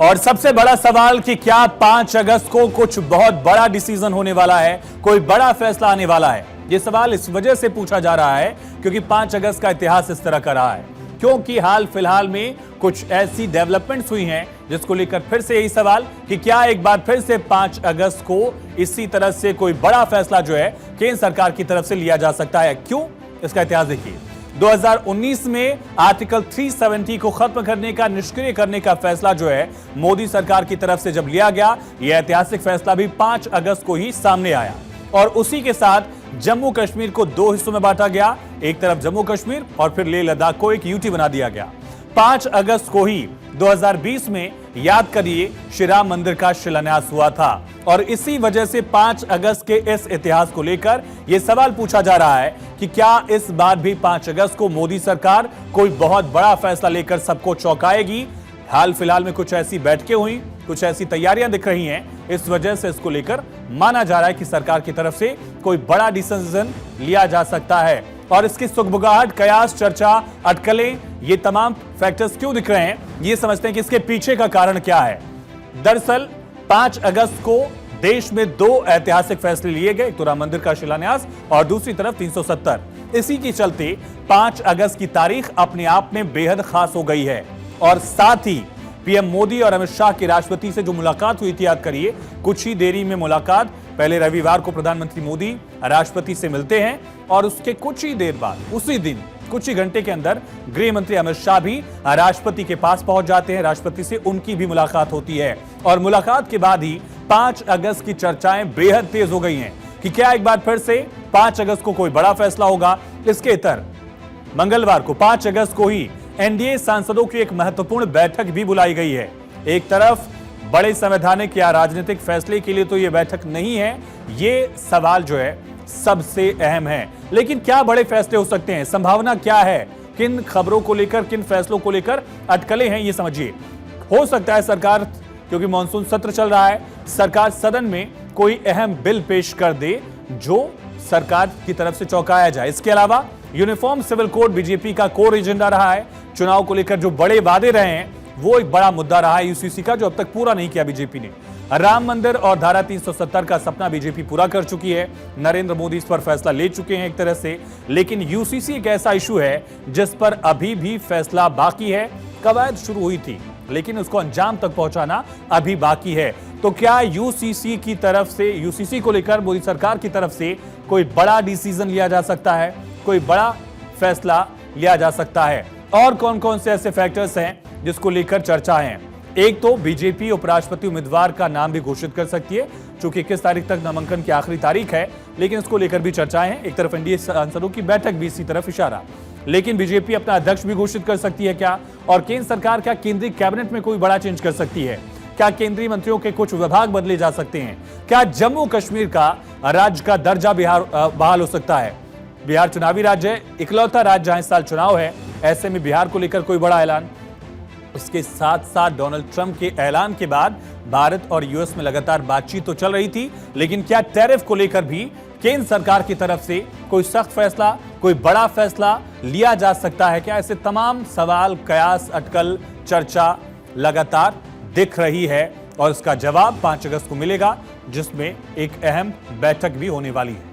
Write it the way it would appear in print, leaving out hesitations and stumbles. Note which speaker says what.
Speaker 1: और सबसे बड़ा सवाल कि क्या 5 अगस्त को कुछ बहुत बड़ा डिसीजन होने वाला है, कोई बड़ा फैसला आने वाला है। यह सवाल इस वजह से पूछा जा रहा है क्योंकि 5 अगस्त का इतिहास इस तरह का रहा है, क्योंकि हाल फिलहाल में कुछ ऐसी डेवलपमेंट्स हुई हैं जिसको लेकर फिर से यही सवाल कि क्या एक बार फिर से 5 अगस्त को इसी तरह से कोई बड़ा फैसला जो है केंद्र सरकार की तरफ से लिया जा सकता है। क्यों, इसका इतिहास देखिए। 2019 में आर्टिकल 370 को खत्म करने का, निष्क्रिय करने का फैसला जो है मोदी सरकार की तरफ से जब लिया गया, यह ऐतिहासिक फैसला भी 5 अगस्त को ही सामने आया और उसी के साथ जम्मू कश्मीर को 2 हिस्सों में बांटा गया। एक तरफ जम्मू कश्मीर और फिर लेह लद्दाख को एक यूटी बना दिया गया। 5 अगस्त को ही 2020 में, याद करिए, श्री राम मंदिर का शिलान्यास हुआ था और इसी वजह से 5 अगस्त के इस इतिहास को लेकर यह सवाल पूछा जा रहा है कि क्या इस बार भी 5 अगस्त को मोदी सरकार कोई बहुत बड़ा फैसला लेकर सबको चौंकाएगी। हाल फिलहाल में कुछ ऐसी बैठकें हुई, कुछ ऐसी तैयारियां दिख रही हैं, इस वजह से इसको लेकर माना जा रहा है कि सरकार की तरफ से कोई बड़ा डिसीजन लिया जा सकता है। और इसकी सुगबुगाहट, कयास, चर्चा, अटकलें, ये तमाम फैक्टर्स क्यों दिख रहे हैं, ये समझते हैं कि इसके पीछे का कारण क्या है। दरअसल 5 अगस्त को देश में 2 ऐतिहासिक फैसले लिए गए, एक तो राम मंदिर का शिलान्यास और दूसरी तरफ 370। इसी के चलते 5 अगस्त की तारीख अपने आप में बेहद खास हो गई है। और साथ ही पीएम मोदी और अमित शाह की राष्ट्रपति से जो मुलाकात हुई थी, याद करिए, कुछ ही देरी में मुलाकात। पहले रविवार को प्रधानमंत्री मोदी राष्ट्रपति से मिलते हैं और उसके कुछ ही देर बाद, उसी दिन कुछ ही घंटे के अंदर गृह मंत्री अमित शाह भी राष्ट्रपति के पास पहुंच जाते हैं। राष्ट्रपति से उनकी भी मुलाकात होती है और मुलाकात के बाद ही 5 अगस्त की चर्चाएं बेहद तेज हो गई हैं कि क्या एक बार फिर से 5 अगस्त को कोई बड़ा फैसला होगा। इसके इतर मंगलवार को 5 अगस्त को ही एनडीए सांसदों की एक महत्वपूर्ण बैठक भी बुलाई गई है। एक तरफ बड़े संवैधानिक या राजनीतिक फैसले के लिए तो यह बैठक नहीं है, ये सवाल जो है सबसे अहम है। लेकिन क्या बड़े फैसले हो सकते हैं, संभावना क्या है, किन खबरों को लेकर, किन फैसलों को लेकर अटकलें हैं, ये समझिए। हो सकता है सरकार, क्योंकि मानसून सत्र चल रहा है, सरकार सदन में कोई अहम बिल पेश कर दे जो सरकार की तरफ से चौंकाया जाए। इसके अलावा यूनिफॉर्म सिविल कोड बीजेपी का कोर एजेंडा रहा है। चुनाव को लेकर जो बड़े वादे रहे हैं वो एक बड़ा मुद्दा रहा है यूसीसी का, जो अब तक पूरा नहीं किया बीजेपी ने। राम मंदिर और धारा 370 का सपना बीजेपी पूरा कर चुकी है। नरेंद्र मोदी इस पर फैसला ले चुके हैं एक तरह से, लेकिन यूसीसी एक ऐसा इशू है जिस पर अभी भी फैसला बाकी है। कवायद शुरू हुई थी लेकिन उसको अंजाम तक पहुंचाना अभी बाकी है। तो क्या यूसीसी की तरफ से, यूसीसी को लेकर मोदी सरकार की तरफ से कोई बड़ा डिसीजन लिया जा सकता है, कोई बड़ा फैसला लिया जा सकता है? और कौन कौन से ऐसे फैक्टर्स हैं जिसको लेकर चर्चा है? एक तो बीजेपी उपराष्ट्रपति उम्मीदवार का नाम भी घोषित कर सकती है, चूंकि 21 तारीख तक नामांकन की आखिरी तारीख है, लेकिन इसको लेकर भी चर्चाएं हैं। एक तरफ एनडीए सांसदों की बैठक भी इसी तरफ इशारा, लेकिन बीजेपी अपना अध्यक्ष भी घोषित कर सकती है क्या? और केंद्र सरकार क्या केंद्रीय कैबिनेट में कोई बड़ा चेंज कर सकती है? क्या केंद्रीय मंत्रियों के कुछ विभाग बदले जा सकते हैं? क्या जम्मू कश्मीर का राज्य का दर्जा बहाल हो सकता है? बिहार चुनावी राज्य है, इकलौता राज्य जहां इस साल चुनाव है, ऐसे में बिहार को लेकर कोई बड़ा ऐलान। इसके साथ साथ डोनाल्ड ट्रंप के ऐलान के बाद भारत और यूएस में लगातार बातचीत तो चल रही थी, लेकिन क्या टैरिफ को लेकर भी केंद्र सरकार की तरफ से कोई सख्त फैसला, कोई बड़ा फैसला लिया जा सकता है क्या? ऐसे तमाम सवाल, कयास, अटकल, चर्चा लगातार दिख रही है और इसका जवाब 5 अगस्त को मिलेगा, जिसमें एक अहम बैठक भी होने वाली है।